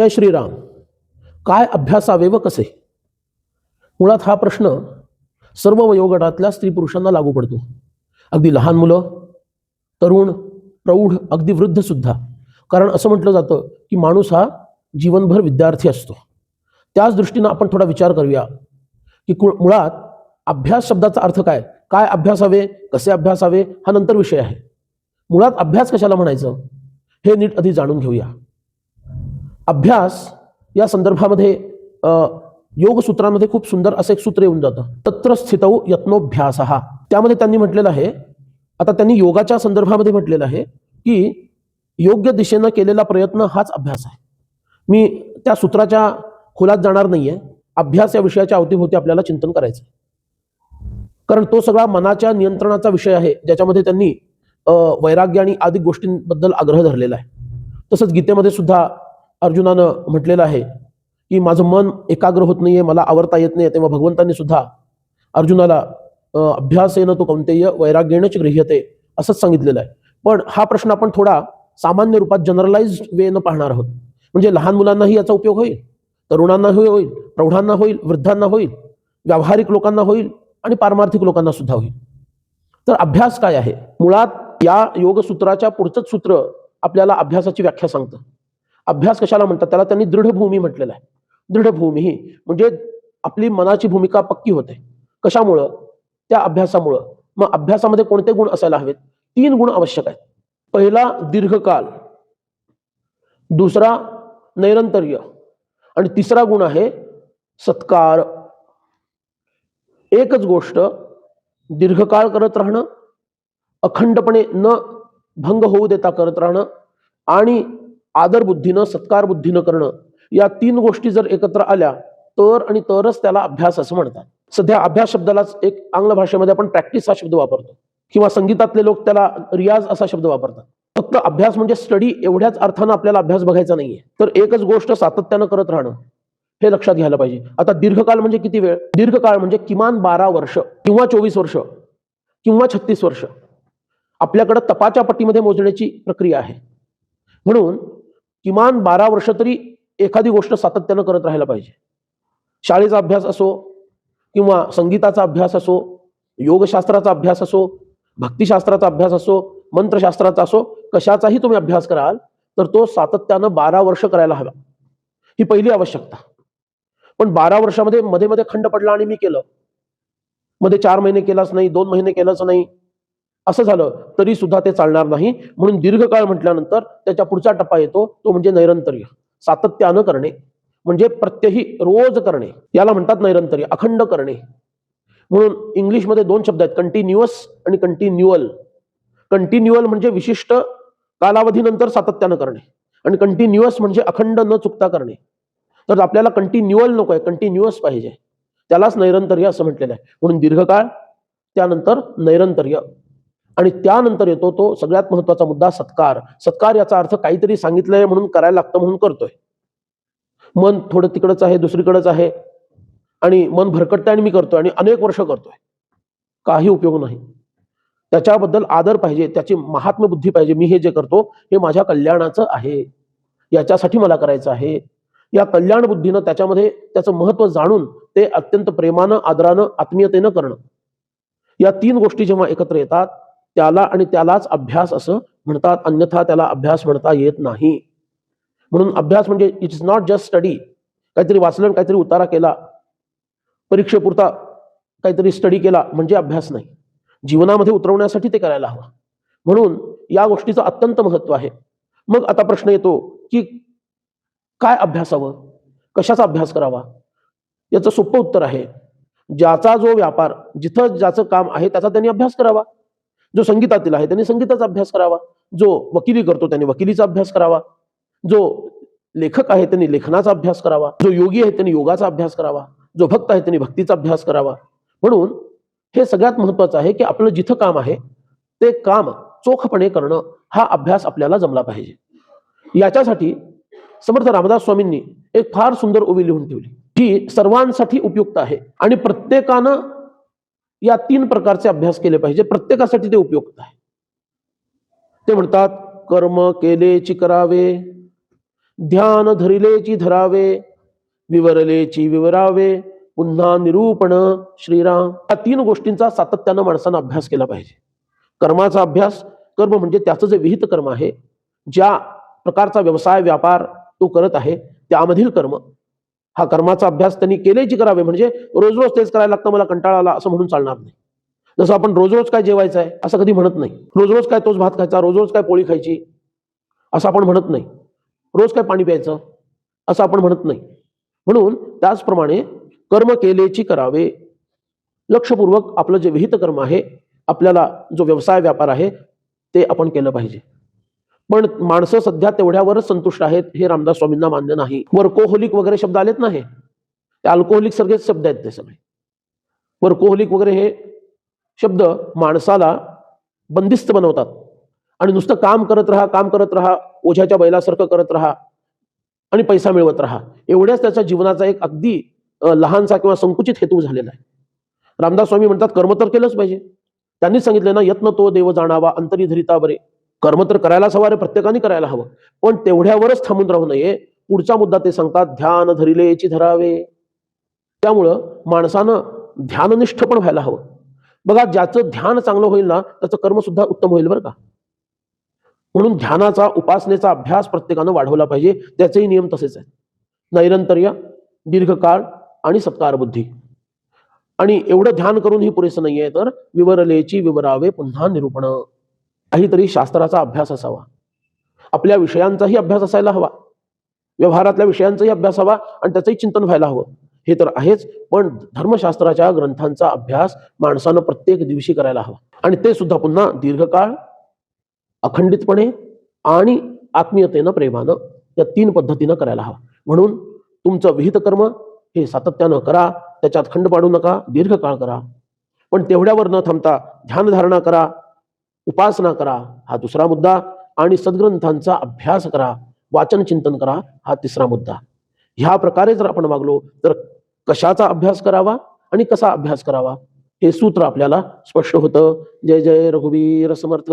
जय श्रीराम. काय अभ्यासावे व कसे? मुळात हा प्रश्न सर्व वयोगटातल्या स्त्री पुरुषांना लागू पडतो. अगदी लहान मुलं, तरुण, प्रौढ, अगदी वृद्ध सुद्धा. कारण असं म्हटलं जातं की माणूस हा जीवनभर विद्यार्थी असतो. त्याच दृष्टीनं आपण थोडा विचार करूया की मुळात अभ्यास शब्दाचा अर्थ काय, काय अभ्यासावे, कसे अभ्यासावे हा नंतर विषय आहे. मुळात अभ्यास कशाला म्हणायचं हे नीट आधी जाणून घेऊया. अभ्यास या संदर्भामध्ये योग सूत्रांमध्ये खूप सुंदर असं एक सूत्र येऊन जातं, तत्र स्थितौ यत्नोभ्यास. त्यामध्ये त्यांनी म्हटलेलं आहे, आता त्यांनी योगाच्या संदर्भामध्ये म्हटलेलं आहे की योग्य दिशेनं केलेला प्रयत्न हाच अभ्यास आहे. मी त्या सूत्राच्या खोलात जाणार नाहीये. अभ्यास या विषयाच्या अवतीभोवती आपल्याला चिंतन करायचं, कारण तो सगळा मनाच्या नियंत्रणाचा विषय आहे, ज्याच्यामध्ये त्यांनी वैराग्य आणि आदी गोष्टींबद्दल आग्रह धरलेला आहे. तसंच गीतेमध्ये सुद्धा अर्जुनानं म्हटलेलं आहे की माझं मन एकाग्र होत नाहीये, मला आवरता येत नाही. तेव्हा भगवंतांनी सुद्धा अर्जुनाला अभ्यासेन तो कौंतेय वैराग्येनच गृह्यते असंच सांगितलेलं आहे. पण हा प्रश्न आपण थोडा सामान्य रूपात जनरलाइज्ड वेनं पाहणार आहोत. म्हणजे लहान मुलांनाही याचा उपयोग होईल, तरुणांनाही होईल, प्रौढांना होईल, वृद्धांना होईल, व्यावहारिक लोकांना होईल आणि पारमार्थिक लोकांना सुद्धा होईल. तर अभ्यास काय आहे? मुळात या योगसूत्राच्या पुढचंच सूत्र आपल्याला अभ्यासाची व्याख्या सांगतं. अभ्यास कशाला म्हणतात? त्याला त्यांनी दृढभूमी म्हटलेलं आहे. दृढभूमी ही म्हणजे आपली मनाची भूमिका पक्की होते. कशामुळं? त्या अभ्यासामुळं. मग अभ्यासामध्ये कोणते गुण असायला हवेत? 3 गुण आवश्यक आहेत. पहिला दीर्घकाल, दुसरा नैरंतर्य आणि तिसरा गुण आहे सत्कार. एकच गोष्ट दीर्घकाळ करत राहणं, अखंडपणे न भंग होऊ देता करत राहणं आणि आदर बुद्धीनं, सत्कार बुद्धीनं करणं, या 3 गोष्टी जर एकत्र आल्या तर आणि तरच त्याला अभ्यास असं म्हणतात. सध्या अभ्यास शब्दालाच एक आंग्ल भाषेमध्ये आपण प्रॅक्टिस हा शब्द वापरतो, किंवा संगीतातले लोक त्याला रियाज असा शब्द वापरतात. फक्त अभ्यास म्हणजे स्टडी एवढ्याच अर्थानं आपल्याला अभ्यास बघायचा नाहीये. तर एकच गोष्ट सातत्यानं करत राहणं हे लक्षात घ्यायला पाहिजे. आता दीर्घकाळ म्हणजे किती वेळ? दीर्घकाळ म्हणजे किमान 12 वर्ष किंवा 24 वर्ष किंवा 36 वर्ष आपल्याकडे तपाच्या पट्टीमध्ये मोजण्याची प्रक्रिया आहे. म्हणून किमान 12 वर्ष तरी एखादी गोष्ट सातत्यानं करत राहायला पाहिजे. शाळेचा अभ्यास असो किंवा संगीताचा अभ्यास असो, योगशास्त्राचा अभ्यास असो, भक्तिशास्त्राचा अभ्यास असो, मंत्रशास्त्राचा असो, कशाचाही तुम्ही अभ्यास कराल तर तो सातत्यानं 12 वर्ष करायला हवा. ही पहिली आवश्यकता. पण 12 वर्षामध्ये मध्ये मध्ये खंड पडला आणि मी केलं, मध्ये 4 महिने केलाच नाही, 2 महिने केलंच नाही, असं झालं तरी सुद्धा ते चालणार नाही. म्हणून दीर्घकाळ म्हटल्यानंतर त्याच्या पुढचा टप्पा येतो, तो म्हणजे नैरंतर्य. सातत्यानं करणे म्हणजे प्रत्यही रोज करणे, याला म्हणतात नैरंतर्य, अखंड करणे. म्हणून इंग्लिशमध्ये 2 शब्द आहेत, कंटिन्युअस आणि कंटिन्युअल. कंटिन्युअल म्हणजे विशिष्ट कालावधीनंतर सातत्यानं करणे आणि कंटिन्युअस म्हणजे अखंड न चुकता करणे. तर आपल्याला कंटिन्युअल नको आहे, कंटिन्युअस पाहिजे. त्यालाच नैरंतर्य असं म्हटलेलं आहे. म्हणून दीर्घकाळ, त्यानंतर नैरंतर्य आणि त्यानंतर येतो तो सगळ्यात महत्वाचा मुद्दा सत्कार. सत्कार याचा अर्थ काहीतरी सांगितलंय म्हणून करायला लागतं म्हणून करतोय. मन थोडं तिकडच आहे, दुसरीकडेच आहे आणि मन भरकटतंय आणि मी करतोय आणि अनेक वर्ष करतोय, काही उपयोग नाही. त्याच्याबद्दल आदर पाहिजे, त्याची महात्म्य बुद्धी पाहिजे. मी हे जे करतो हे माझ्या कल्याणाचं आहे, याच्यासाठी मला करायचं आहे. या कल्याण बुद्धीनं त्याच्यामध्ये त्याचं महत्व जाणून ते अत्यंत प्रेमानं, आदरानं, आत्मीयतेनं करणं, या 3 गोष्टी जेव्हा एकत्र येतात त्याला आणि त्यालाच अभ्यास असं म्हणतात. अन्यथा त्याला अभ्यास म्हणता येत नाही. म्हणून अभ्यास म्हणजे it is not just study. काहीतरी वाचलं, काहीतरी उतारा केला, परीक्षेपुरता काहीतरी स्टडी केला म्हणजे अभ्यास नाही. जीवनामध्ये उतरवण्यासाठी ते करायला हवं. म्हणून या गोष्टीचं अत्यंत महत्व आहे. मग आता प्रश्न येतो की काय अभ्यासावं, कशाचा अभ्यास करावा? याचं सोपं उत्तर आहे, ज्याचा जो व्यापार, जिथं ज्याचं काम आहे त्याचा त्यांनी अभ्यास करावा. जो संगीतातील आहे त्यांनी संगीताचा अभ्यास करावा, जो वकिली करतो त्यांनी वकिलीचा अभ्यास करावा, जो लेखक आहे त्यांनी लेखनाचा अभ्यास करावा, जो योगी आहे त्यांनी योगाचा अभ्यास करावा, जो भक्त आहे त्यांनी भक्तीचा अभ्यास करावा. म्हणून हे सगळ्यात महत्वाचं आहे की आपलं जिथं काम आहे ते काम चोखपणे करणं, हा अभ्यास आपल्याला जमला पाहिजे. याच्यासाठी समर्थ रामदास स्वामींनी एक फार सुंदर ओवी लिहून ठेवली, जी सर्वांसाठी उपयुक्त आहे आणि प्रत्येकानं या 3 प्रकारचे अभ्यास केले पाहिजे. प्रत्येकासाठी ते उपयुक्त आहे. ते म्हणतात, कर्म केलेची करावे, ध्यान धरिलेची धरावे, विवरलेची विवरावे, पुन्हा निरूपण श्रीराम. या तीन गोष्टींचा सातत्यानं माणसानं अभ्यास केला पाहिजे. कर्माचा अभ्यास, कर्म म्हणजे त्याचं जे विहित कर्म आहे, ज्या प्रकारचा व्यवसाय व्यापार तो करत आहे त्यामधील कर्म, हा कर्माचा अभ्यास त्यांनी केलेची करावे. म्हणजे रोज रोज तेच करायला लागतं, मला कंटाळा आला असं म्हणून चालणार नाही. जसं आपण रोज रोज काय जेवायचं आहे असं कधी म्हणत नाही. रोज रोज काय तोच भात खायचा, रोज रोज काय पोळी खायची असं आपण म्हणत नाही. रोज काय पाणी प्यायचं असं आपण म्हणत नाही. म्हणून त्याचप्रमाणे कर्म केलेची करावे. लक्षपूर्वक आपलं जे विहित कर्म आहे, आपल्याला जो व्यवसाय व्यापार आहे ते आपण केलं पाहिजे. पण माणसं सध्या तेवढ्यावरच संतुष्ट आहेत हे रामदास स्वामींना मान्य नाही. वर्कोहोलिक वगैरे शब्द आलेत ना, हे ते अल्कोहोलिक सगळेच शब्द आहेत. ते सगळे वर्कोहोलिक वगैरे हे शब्द माणसाला बंदिस्त बनवतात आणि नुसतं काम करत राहा, काम करत राहा, ओझ्याच्या बैलासारखं करत राहा आणि पैसा मिळवत राहा, एवढ्याच त्याच्या जीवनाचा एक अगदी लहानसा किंवा संकुचित हेतू झालेला आहे. रामदास स्वामी म्हणतात कर्म तर केलंच पाहिजे. त्यांनी सांगितलं ना, यत्न तो देव जाणावा अंतरी धरिता बरे. कर्म तर करायलाच हवं रे, प्रत्येकाने करायला हवं, पण तेवढ्यावरच थांबून राहू नये. पुढचा मुद्दा ते सांगतात, ध्यान धरिलेची धरावे. त्यामुळं माणसानं ध्याननिष्ठ पण व्हायला हवं. बघा, ज्याचं ध्यान चांगलं होईल ना त्याचं कर्म सुद्धा उत्तम होईल बरं का. म्हणून ध्यानाचा, उपासनेचा अभ्यास प्रत्येकानं वाढवला पाहिजे. त्याचेही नियम तसेच आहेत. नैरंतर्य, दीर्घकाळ आणि सत्कार बुद्धी. आणि एवढं ध्यान करूनही पुरेसं नाहीये, तर विवरलेची विवरावे, पुन्हा निरूपण. काहीतरी शास्त्राचा अभ्यास असावा, आपल्या विषयांचाही अभ्यास असायला हवा, व्यवहारातल्या विषयांचाही अभ्यास हवा आणि त्याचंही चिंतन व्हायला हवं. हे तर आहेच, पण धर्मशास्त्राच्या ग्रंथांचा अभ्यास माणसानं प्रत्येक दिवशी करायला हवा. आणि ते सुद्धा पुन्हा दीर्घकाळ, अखंडितपणे आणि आत्मीयतेनं, प्रेमानं, या तीन पद्धतीनं करायला हवा. म्हणून तुमचं विहित कर्म हे सातत्यानं करा, त्याच्यात खंड पाडू नका, दीर्घकाळ करा. पण तेवढ्यावर न थांबता ध्यानधारणा करा, उपासना करा, हा दुसरा मुद्दा. आणि सद्ग्रंथांचा अभ्यास करा, वाचन चिंतन करा, हा तिसरा मुद्दा. ह्या प्रकारे जर आपण वागलो तर कशाचा अभ्यास करावा आणि कसा अभ्यास करावा हे सूत्र आपल्याला स्पष्ट होतं. जय जय रघुवीर समर्थ.